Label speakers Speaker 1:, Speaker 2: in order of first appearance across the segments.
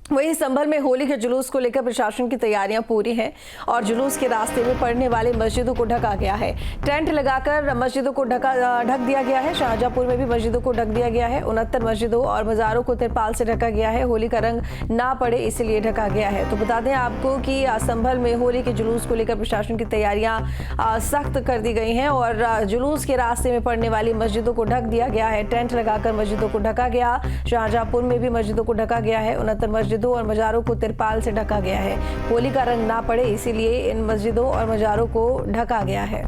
Speaker 1: वहीं संभल में होली के जुलूस को लेकर प्रशासन की तैयारियां पूरी हैं और जुलूस के रास्ते में पड़ने वाली मस्जिदों को ढका गया है। टेंट लगाकर मस्जिदों को ढक दिया गया है। शाहजहांपुर में भी मस्जिदों को ढक दिया गया है। 69 मस्जिदों और मज़ारों को तिरपाल से ढका गया है। होली का रंग ना पड़े इसलिए ढका गया है। तो बता दें आपको कि संभल में होली के जुलूस को लेकर प्रशासन की तैयारियां सख्त कर दी गई हैं और जुलूस के रास्ते में पड़ने वाली मस्जिदों को ढक दिया गया है। टेंट लगाकर मस्जिदों को ढका गया। शाहजहांपुर में भी मस्जिदों को ढका गया है। 69 मस्जिदों और मज़ारों को तिरपाल से ढका गया है। होली का रंग ना पड़े इसीलिए इन मस्जिदों और मज़ारों को ढका गया है।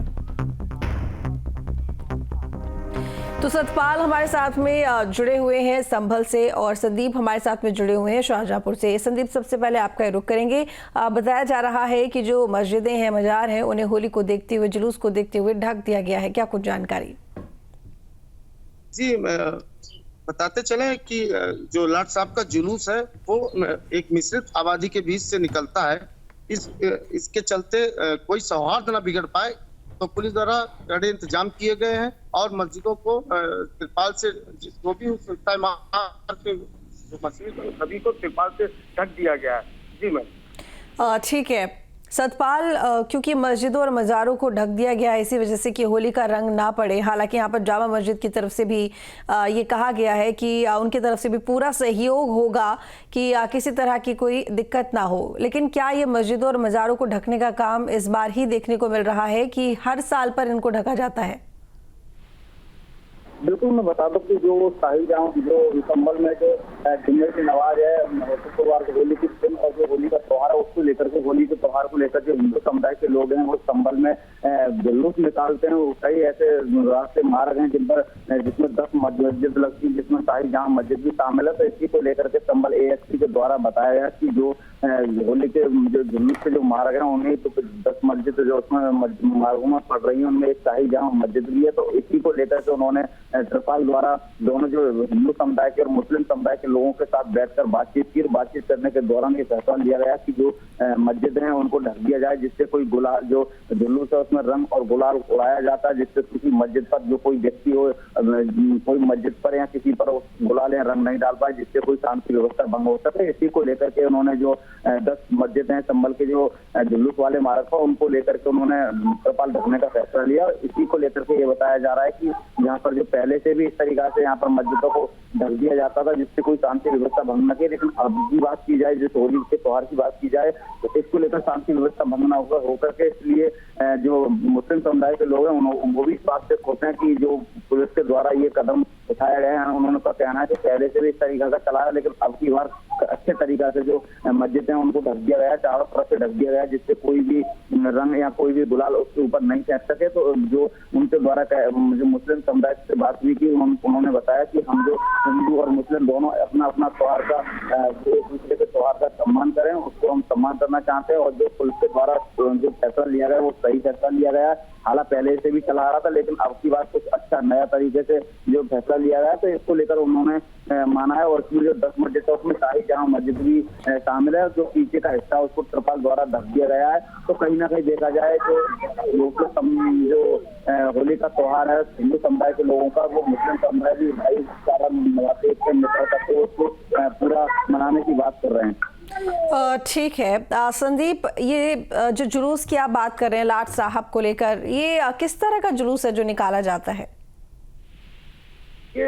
Speaker 1: तो सतपाल हमारे साथ में जुड़े हुए हैं संभल से और संदीप हमारे साथ में जुड़े हुए हैं शाहजहांपुर से। संदीप, सबसे पहले आपका रुख करेंगे। बताया जा रहा है कि जो मस्जिदें हैं, मज़ार हैं, उन्हें होली को देखते हुए, जुलूस को देखते हुए ढक दिया गया है। क्या कुछ जानकारी?
Speaker 2: जी, बताते चले कि जो लाट साहब का जुलूस है वो एक मिश्रित आबादी के बीच से निकलता है। इसके चलते कोई सौहार्द ना बिगड़ पाए तो पुलिस द्वारा कड़े इंतजाम किए गए हैं और मस्जिदों को तिरपाल से जो भी हो सकता है मस्जिद सभी को तिरपाल से ढक दिया गया है। जी मैम,
Speaker 1: ठीक है सतपाल, क्योंकि मस्जिदों और मज़ारों को ढक दिया गया है इसी वजह से कि होली का रंग ना पड़े। हालांकि यहाँ पर जामा मस्जिद की तरफ से भी ये कहा गया है कि उनकी तरफ से भी पूरा सहयोग होगा कि किसी तरह की कोई दिक्कत ना हो। लेकिन क्या ये मस्जिदों और मज़ारों को ढकने का काम इस बार ही देखने को मिल रहा है कि हर साल पर इनको ढका जाता है?
Speaker 3: बिल्कुल, मैं बता दूं कि जो शाही जाम जो संभल में जो जुम्मे की नमाज है शुक्रवार को होली के दिन और जो होली का त्योहार है उसको लेकर के, होली के त्योहार को लेकर के हिंदू समुदाय के लोग हैं वो संभल में जुलूस निकालते हैं। कई ऐसे रास्ते मार्ग हैं जिसमें 10 मस्जिद लगती है, जिसमें शाही जाम मस्जिद भी शामिल है। तो इसी को लेकर के संभल ASP के द्वारा बताया गया कि जो होली के जो जुलूस के जो मार्ग है उन्हें तो 10 मस्जिद जो उसमें मार्गों में पड़ रही है उनमें एक शाही जाम मस्जिद भी है। तो इसी को लेकर के उन्होंने त्रिपाल द्वारा दोनों जो हिंदू समुदाय के और मुस्लिम समुदाय के लोगों के साथ बैठकर बातचीत की। बातचीत करने के दौरान ये फैसला लिया गया कि जो मस्जिद हैं उनको ढक दिया जाए, जिससे कोई गुलाल जो जुलूस है उसमें रंग और गुलाल उड़ाया जाता है, जिससे किसी मस्जिद पर जो कोई व्यक्ति हो कोई मस्जिद पर या किसी पर गुलाल या रंग नहीं डाल पाए, जिससे कोई शांति व्यवस्था भंग हो सके। इसी को लेकर के उन्होंने जो 10 मस्जिद हैं संभल के जो जुलूस वाले मार्ग पर उनको लेकर के उन्होंने त्रिपाल ढकने का फैसला लिया। इसी को लेकर के ये बताया जा रहा है कि यहाँ पर जो पहले से भी इस तरीके से यहाँ पर मस्जिदों को ढक दिया जाता था जिससे कोई शांति व्यवस्था भंग न करे। लेकिन अब की बात की जाए, जिस होली के त्योहार की बात की जाए तो इसको लेकर शांति व्यवस्था भंग न होकर के इसलिए जो मुस्लिम समुदाय के लोग हैं वो भी इस बात से खुश हैं कि जो पुलिस के द्वारा ये कदम उठाया गया है। उन्होंने का कहना है कि पहले से भी इस तरीके का चला है, लेकिन अब की बार अच्छे तरीके से जो मस्जिद है उनको ढक दिया गया है, चारों तरफ से ढक दिया गया है, जिससे कोई भी रंग या कोई भी गुलाल उसके ऊपर नहीं फेंक सके। तो जो उनके द्वारा जो मुस्लिम समुदाय से बात हुई कि उन्होंने बताया कि हम जो हिंदू और मुस्लिम दोनों अपना अपना त्योहार का एक दूसरे के त्योहार का सम्मान करें, उसको हम सम्मान करना चाहते हैं। और जो पुलिस के द्वारा जो फैसला लिया गया वो सही फैसला लिया गया है। हालांकि पहले से भी चला आ रहा था, लेकिन अब की बात कुछ अच्छा नया तरीके से जो फैसला लिया गया है तो इसको लेकर उन्होंने माना है। और इसमें जो 10 मस्जिद है उसमें शाही जहाँ मस्जिद भी शामिल है, जो पीछे का हिस्सा उसको त्रिपाल द्वारा ढक दिया गया है। तो कहीं ना कहीं देखा जाए तो जो होली का त्योहार है हिंदू समुदाय के लोगों का, वो मुस्लिम समुदाय भी भाईचारा मनाते करते उसको पूरा मनाने की बात कर रहे हैं।
Speaker 1: ठीक है संदीप, ये जो जुलूस की आप बात कर रहे हैं लाट साहब को लेकर, ये किस तरह का जुलूस है जो निकाला जाता है?
Speaker 2: ये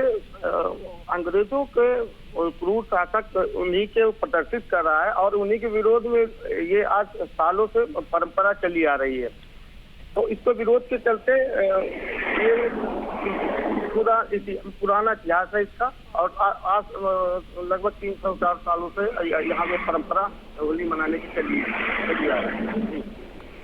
Speaker 2: अंग्रेजों के क्रूर शासक उन्हीं के प्रदर्शित कर रहा है और उन्हीं के विरोध में ये आज सालों से परंपरा चली आ रही है। तो इसके विरोध के चलते ये पुराना इतिहास है इसका और आज लगभग 304 सालों से यहाँ में परंपरा होली मनाने की चली आ रही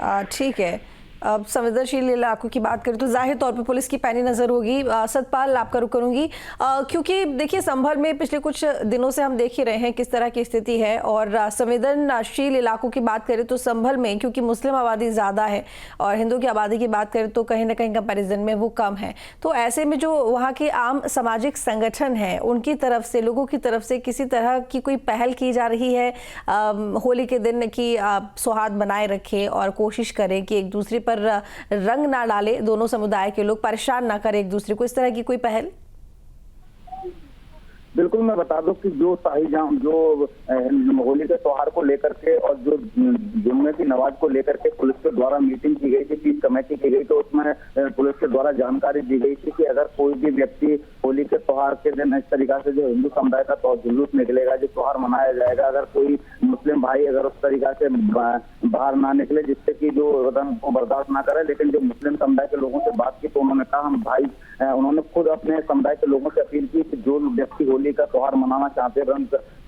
Speaker 2: है।
Speaker 1: ठीक है, अब संवेदनशील इलाकों की बात करें तो जाहिर तौर पर पुलिस की पैनी नज़र होगी। सतपाल, आपका रुख करूंगी क्योंकि देखिए संभल में पिछले कुछ दिनों से हम देख ही रहे हैं किस तरह की स्थिति है। और संवेदनशील इलाकों की बात करें तो संभल में क्योंकि मुस्लिम आबादी ज़्यादा है और हिंदू की आबादी की बात करें तो कहीं ना कहीं कंपेरिजन में वो कम है। तो ऐसे में जो वहाँ के आम सामाजिक संगठन हैं उनकी तरफ से, लोगों की तरफ से किसी तरह की कोई पहल की जा रही है होली के दिन की सौहार्द बनाए रखें और कोशिश करें कि एक दूसरे पर रंग ना डाले, दोनों समुदाय के लोग परेशान ना करें एक दूसरे को, इस तरह की कोई पहल?
Speaker 3: बिल्कुल, मैं बता दूं कि जो शाही जाम जो होली के त्योहार को लेकर के और जो जुम्मे की नमाज को लेकर के पुलिस के द्वारा मीटिंग की गई थी, पीस कमेटी की गई, तो उसमें पुलिस के द्वारा जानकारी दी गई थी कि अगर कोई भी व्यक्ति होली के त्योहार के दिन इस तरीका से जो हिंदू समुदाय का जुलूस निकलेगा, जो त्योहार मनाया जाएगा, अगर कोई मुस्लिम भाई अगर उस तरीका से बाहर ना निकले जिससे कि जो रंग को बर्दाश्त ना करे, लेकिन जो मुस्लिम समुदाय के लोगों से बात की तो उन्होंने कहा हम भाई, उन्होंने खुद अपने समुदाय के लोगों से अपील की कि जो व्यक्ति होली का त्योहार मनाना चाहते हैं,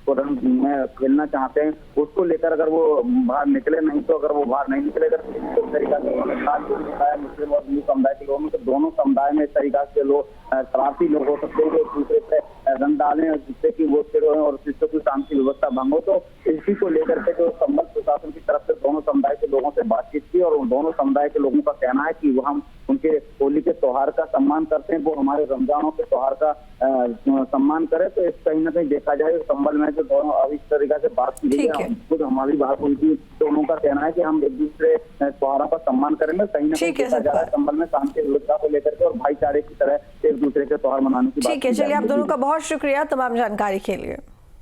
Speaker 3: रंग में खेलना चाहते हैं, उसको लेकर अगर वो बाहर निकले, नहीं तो अगर वो बाहर नहीं निकलेगा तो इस तरीका से मुस्लिम और हिंदू समुदाय के लोगों में, तो दोनों समुदाय में इस तरीका से लोग शरारती लोग हो सकते हैं जो एक दूसरे पे रंग डालें जिससे कि वो और जिससे कोई शांति व्यवस्था भंग हो। तो इसी को लेकर के जो संबल प्रशासन की तरफ से दोनों समुदाय के लोगों से बातचीत की और दोनों समुदाय के लोगों का कहना है कि वो हम उनके होली के त्योहार का सम्मान करते हैं, वो हमारे रमजानों के त्योहार का सम्मान करें। तो इस कहीं ना कहीं देखा जाए संबल में जो दोनों अब इस तरीका से बात की गई है, खुद हमारी बात उनकी, दोनों का कहना है कि हम एक दूसरे त्योहारों का सम्मान करेंगे। कहीं ना कहीं देखा जा रहा है संबल में शांति व्यवस्था को लेकर के और भाईचारे की तरह एक दूसरे के त्योहार मनाने की बात।
Speaker 1: ठीक है, चलिए आप दोनों का बहुत शुक्रिया तमाम जानकारी के लिए।